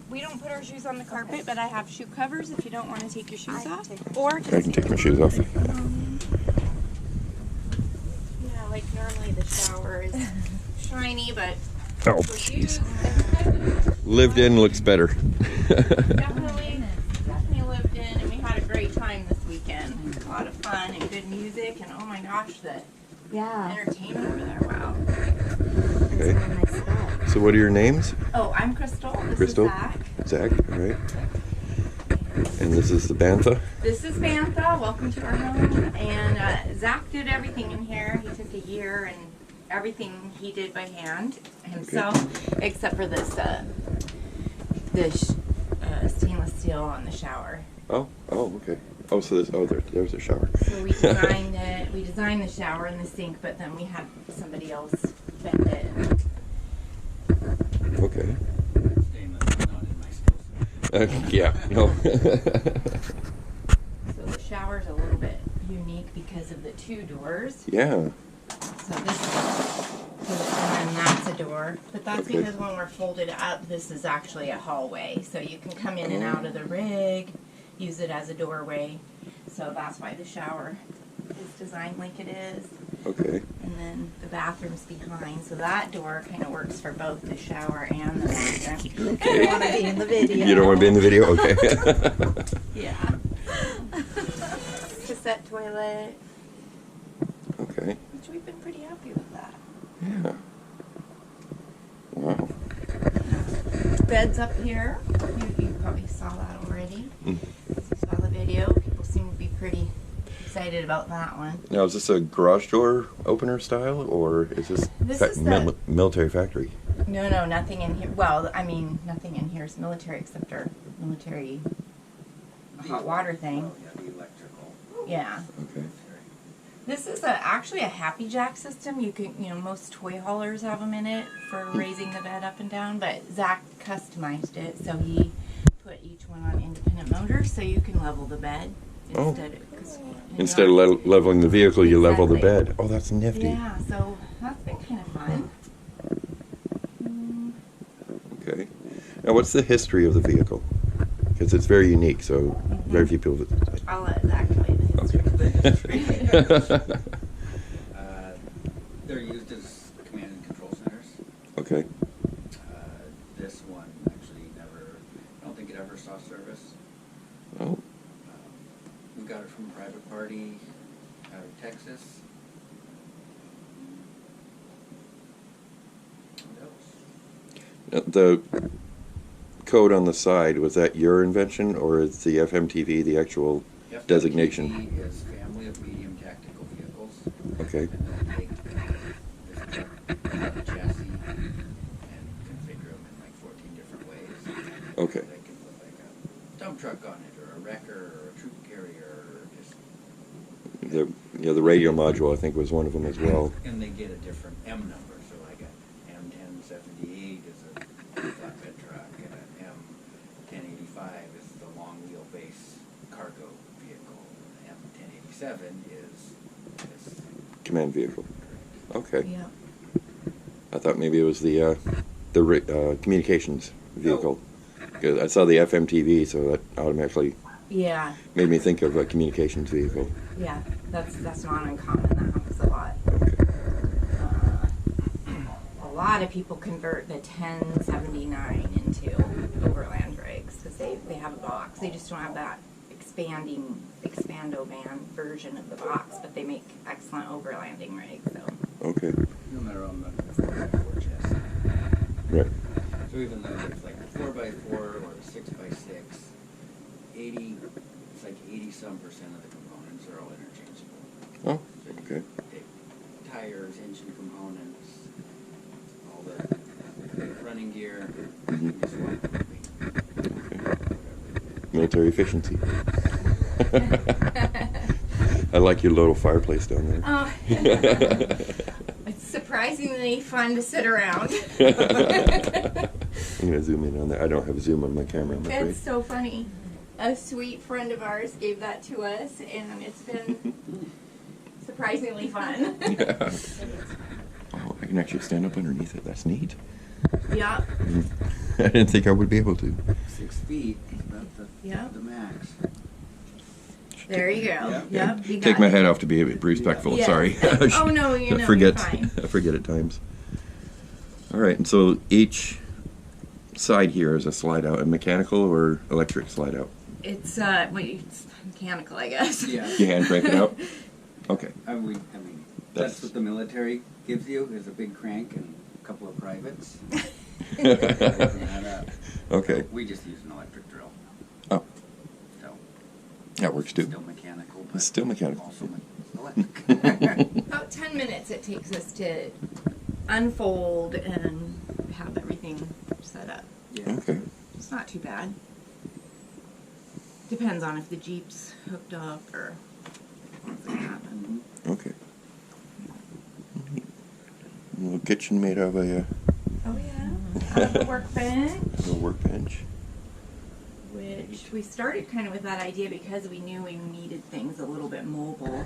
we don't put our shoes on the carpet, but I have shoe covers if you don't want to take your shoes off. Or I can take my shoes off. yeah, like normally the shower is shiny, but Oh, jeez. Lived in looks better. definitely lived in, and we had a great time this weekend. A lot of fun and good music, and oh my gosh, the entertainment over there, wow. Okay. So what are your names? Oh, I'm Crystal. This Crystal? is Zach. Zach, all right. And this is the Bantha. This is Bantha. Welcome to our home. And Zach did everything in here. He took a year and everything he did by hand himself, except for this stainless steel on the shower. Oh, okay. Oh, so there's a shower. So we designed it. We designed the shower and the sink, but then we had somebody else bend it. Okay. Stainless, not in my skill set. Yeah, no. So the shower's a little bit unique because of the two doors. Yeah. So this is, and then that's a door. But that's because when we're folded up, this is actually a hallway. So you can come in and out of the rig, use it as a doorway. So that's why the shower is designed like it is. Okay. And then the bathroom's behind. So that door kind of works for both the shower and the bathroom. Okay. I don't want to be in the video. You don't want to be in the video? Okay. Yeah. Cassette toilet. Okay. Which we've been pretty happy with that. Yeah. Wow. Beds up here. You probably saw that already. You saw the video. People seem to be pretty excited about that one. Now, is this a garage door opener style, or is this, military factory? No, nothing in here. Well, I mean, nothing in here is military except our military hot water thing. Oh, yeah, the electrical. Yeah. Okay. This is actually a Happy Jack system. You can, most toy haulers have them in it for raising the bed up and down, but Zach customized it, so he put each one on independent motors, so you can level the bed Instead of leveling the vehicle, you level the bed. Oh, that's nifty. Yeah, so that's been kind of fun. Okay. Now, what's the history of the vehicle? Because it's very unique, so very few people. I'll let Zach tell you the history. Okay. They're used as command and control centers. Okay. This one actually I don't think it ever saw service. Oh. We got it from a private party out of Texas. What else? The code on the side, was that your invention, or is the FMTV the actual designation? FMTV is Family of Medium Tactical Vehicles. Okay. And then they this chassis and configure them in like 14 different ways. Okay. They can put like a dump truck on it, or a wrecker, or a troop carrier, or just... The radio module, I think, was one of them as well. And they get a different M number, so like a M1078 is a flatbed truck, and an M1085 is the long wheelbase cargo vehicle, and M1087 is this. Command vehicle. Okay. Yeah. I thought maybe it was the communications vehicle. Because I saw the FMTV, so that automatically Yeah. made me think of a communications vehicle. Yeah. That's not uncommon. That happens a lot. Okay. A lot of people convert the 1079 into overland rigs because they have a box. They just don't have that expando van version of the box, but they make excellent overlanding rigs. So. Okay. No matter on the 4x4 chassis. Right. So even though it's like a 4x4 or a 6x6, it's like 80-some% of the components are all interchangeable. Oh, So you okay. take tires, engine components, all the running gear, Mhm. you swap everything. Military efficiency. I like your little fireplace down there. Oh, it's surprisingly fun to sit around. I'm going to zoom in on that. I don't have zoom on my camera, I'm afraid. It's so funny. A sweet friend of ours gave that to us, and it's been surprisingly fun. Yeah. Oh, I can actually stand up underneath it. That's neat. Yeah. Mm. I didn't think I would be able to. 6 feet, about Yep. the max. There you go. Yeah. Yep. You Take got my it. hat off to be respectful. Yes. Sorry. Oh no, you know, I forget. you're fine. I forget at times. All right, and so each side here is a slide out, a mechanical or electric slide out. It's it's mechanical, I guess. Yeah. You hand crank it out. Okay. I mean, that's what the military gives you, is a big crank and a couple of privates. Open that up. Okay. We just use an electric drill. Oh, So that works too. still mechanical, but It's still mechanical. also electric. About 10 minutes it takes us to unfold and have everything set up. Yeah. Okay. It's not too bad. Depends on if the Jeep's hooked up or something happen. Okay. A little kitchen made out of a Oh yeah. The workbench. little workbench. Which we started kind of with that idea because we knew we needed things a little bit mobile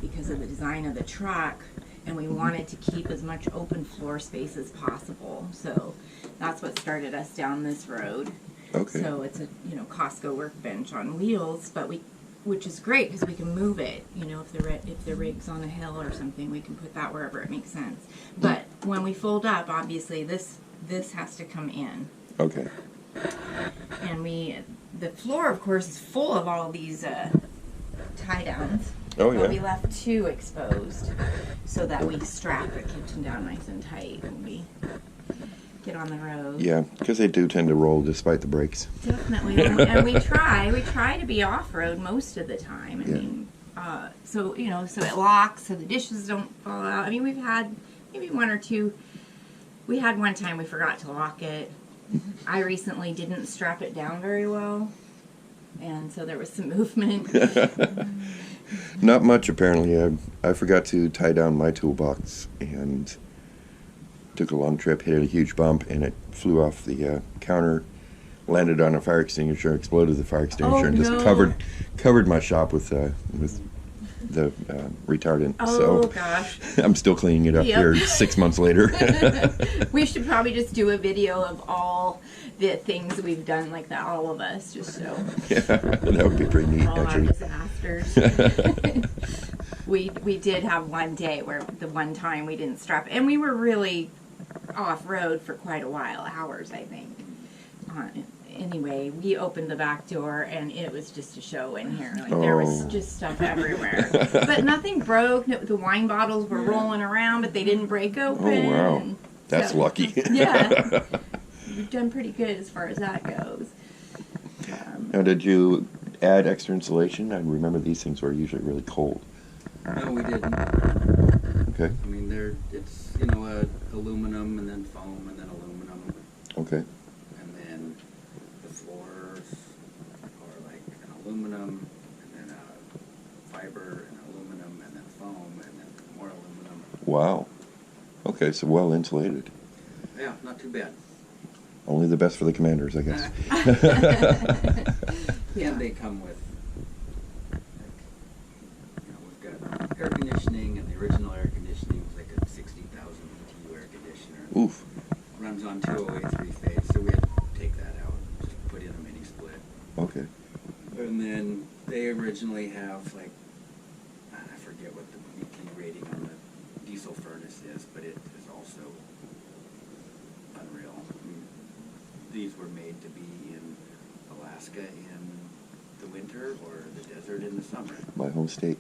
because of the design of the truck, and we wanted to keep as much open floor space as possible. So that's what started us down this road. Okay. So it's a Costco workbench on wheels, but which is great because we can move it. If the rig's on a hill or something, we can put that wherever it makes sense. But when we fold up, obviously this has to come in. Okay. And the floor, of course, is full of all these tie downs. Oh, But we yeah. left 2 exposed so that we strap the kitchen down nice and tight when we get on the road. Yeah, because they do tend to roll despite the brakes. Definitely. And we try to be off road most of the time. I Yeah. mean, so it locks so the dishes don't fall out. I mean, we've had maybe 1 or 2. We had one time we forgot to lock it. I recently didn't strap it down very well, and so there was some movement. Not much, apparently. I forgot to tie down my toolbox and took a long trip, hit a huge bump, and it flew off the counter, landed on a fire extinguisher, exploded the fire extinguisher, Oh, and just no. covered my shop with the retardant. Oh So gosh. I'm still cleaning it up Yep. here 6 months later. We should probably just do a video of all the things we've done like that, all of us, just so Yeah, that would be pretty neat, all our actually. disasters. We did have one day where the one time we didn't strap, and we were really off road for quite a while, hours I think. Anyway, we opened the back door and it was just a show in here. Like there was Oh. just stuff everywhere, but nothing broke. No, the wine bottles were rolling around, but they didn't break open. Oh, wow. and That's so- lucky. Yeah, we've done pretty good as far as that goes. Now, did you add extra insulation? I remember these things were usually really cold. No, we didn't. Okay. I mean, it's aluminum and then foam and then aluminum, Okay. and then the floors are like an aluminum and then a fiber and aluminum and then foam and then more aluminum. Wow. Okay, so well insulated. Yeah, not too bad. Only the best for the commanders, I guess. Yeah. And they come with, we've got air conditioning, and the original air conditioning was like a 60,000 BTU air conditioner. Oof. Runs on 208 3-phase, so we had to take that out and just put in a mini split. Okay. And then they originally have like, I forget what the BTU rating on the diesel furnace is, but it is also unreal. I mean, these were made to be in Alaska in the winter or the desert in the summer. My home state.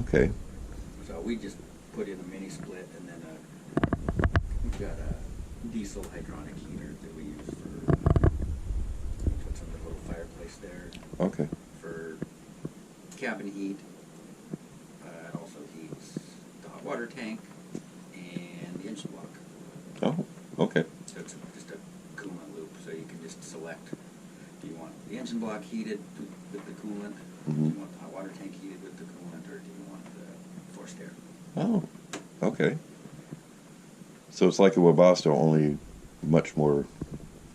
Okay. So we just put in a mini split, and then we've got a diesel hydronic heater that we use for puts in the little fireplace there Okay. for cabin heat. It also heats the hot water tank and the engine block. Oh, okay. So it's just a coolant loop, so you can just select, do you want the engine block heated with the coolant, do Mhm. you want the hot water tank heated with the coolant, or do you want the forced air? Oh, okay. So it's like a Webasto, only much more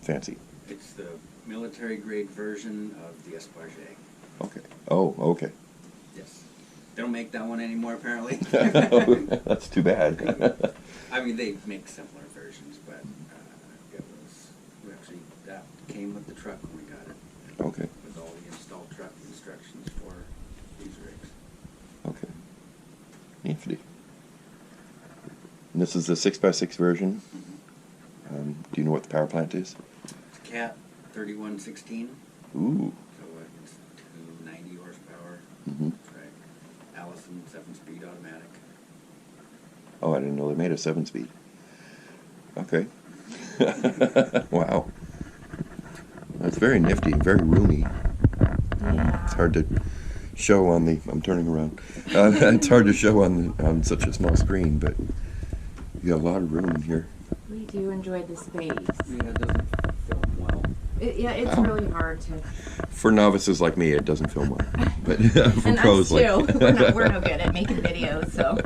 fancy. It's the military grade version of the Espargé. Okay. Oh, okay. Yes. They don't make that one anymore, apparently. That's too bad. I mean, they make similar versions, but that came with the truck when we got it. Okay. With all the installed truck instructions for these rigs. Okay. Nifty. And this is the 6x6 version. Mm-hmm. Do you know what the power plant is? It's Cat 3116. Ooh. So it's 290 horsepower. Mm-hmm. Right. Allison 7-speed automatic. Oh, I didn't know they made a 7-speed. Okay. Wow. That's very nifty, very roomy. Yeah. It's hard to show on the. I'm turning around. It's hard to show on such a small screen, but you got a lot of room in here. We do enjoy the space. Yeah, it doesn't film well. It's really hard to. For novices like me, it doesn't film well, but for And pros us too. like We're no good at making videos, so.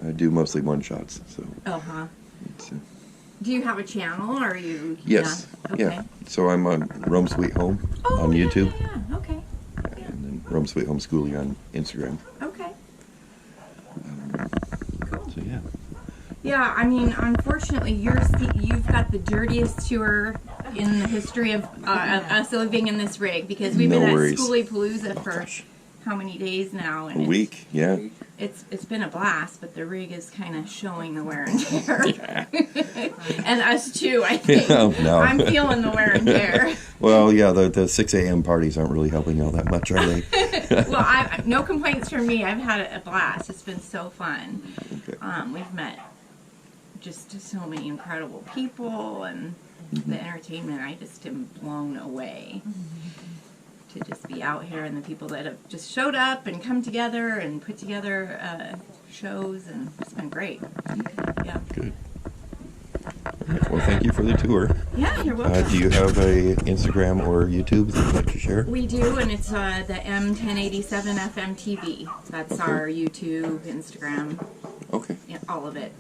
I do mostly one shots. So. It's, Do you have a channel, or are you? yes. Yeah. Okay. Yeah. So I'm on Rome Sweet Home Oh, on yeah, YouTube, Yeah. Okay. and then Rome Sweet Home Skoolie on Instagram. Okay. So yeah. Yeah, I mean, unfortunately, you've got the dirtiest tour in the history of us living in this rig, because we've been No at worries. Skoolie Palooza for how many days now? And A week. Yeah. It's been a blast, but the rig is kind of showing the wear and tear. Yeah. And us too, I think. No. I'm feeling the wear and tear. Well, yeah, the 6 a.m. parties aren't really helping out that much, are they? Well, no complaints from me. I've had a blast. It's been so fun. Okay. We've met just so many incredible people, and Mm-hmm. the entertainment. I just am blown away to just be out here, and the people that have just showed up and come together and put together shows, and it's been great. Yeah. Good. Well, thank you for the tour. Yeah, you're welcome. Do you have a Instagram or YouTube that you'd like to share? We do, and it's the M1087 FM TV. That's Okay. our YouTube, Instagram, Okay. yeah, all of it.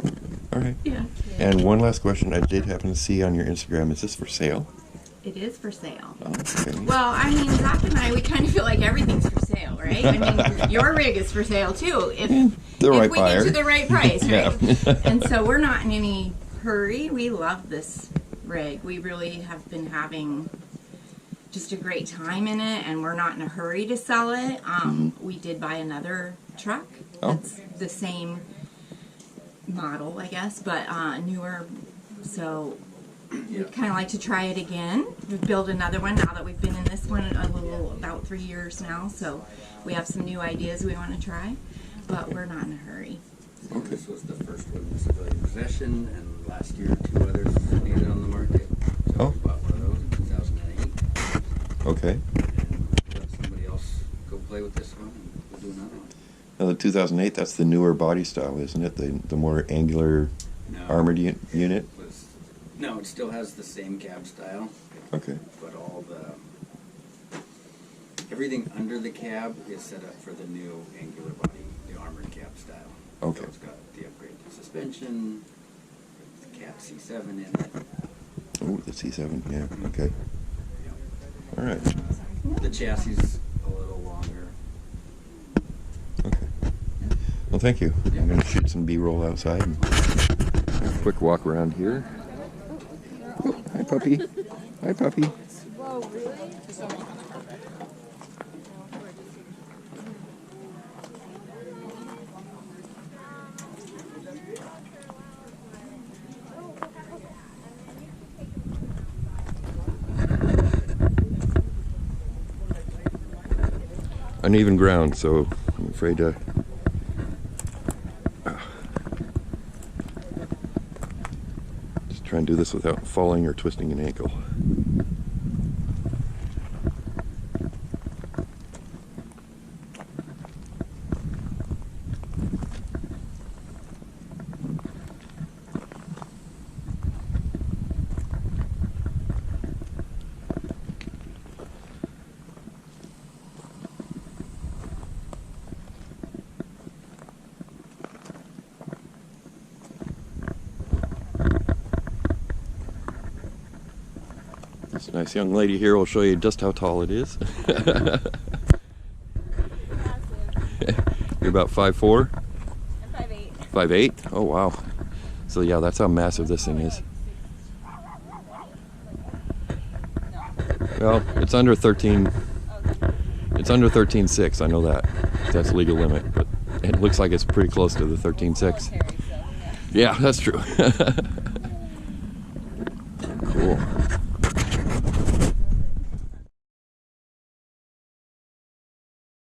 All right. Yeah. And one last question I did happen to see on your Instagram. Is this for sale? It is for sale. Okay. Well, I mean, Zach and I, we kind of feel like everything's for sale, right? I mean, your rig is for sale too, if right we buyer. get you the right price, right? Yeah. And so we're not in any hurry. We love this rig. We really have been having just a great time in it, and we're not in a hurry to sell it. We did buy another truck. Oh. That's the same model, I guess, but newer. So we'd kind of like to try it again. We've built another one now that we've been in this one about 3 years now. So we have some new ideas we want to try, but we're not in a hurry. So this was the first one in civilian possession, and last year 2 others made it on the market. So Oh. we bought one of those in 2008, Okay. and let somebody else go play with this one, and we'll do another one. Now, the 2008, that's the newer body style, isn't it? The more angular No, armored unit? No, it still has the same cab style, Okay. but everything under the cab is set up for the new angular body, the armored cab style. Okay. So it's got the upgraded suspension, the Cat C7 in it. Oh, the C7, yeah, okay. All right. The chassis is a little longer. Okay. Well, thank you. I'm going to shoot some B-roll outside. And a quick walk around here. Oh, hi, puppy. Hi, puppy. Whoa, really? Uneven ground, so I'm afraid to... Just try and do this without falling or twisting an ankle. This nice young lady here will show you just how tall it is. You're about 5'4"? I'm 5'8". 5'8"? Oh wow. So yeah, that's how massive this thing is. Well, it's under 13. It's under 13.6. I know that. That's legal limit, but it looks like it's pretty close to the 13.6. Yeah, that's true. Cool.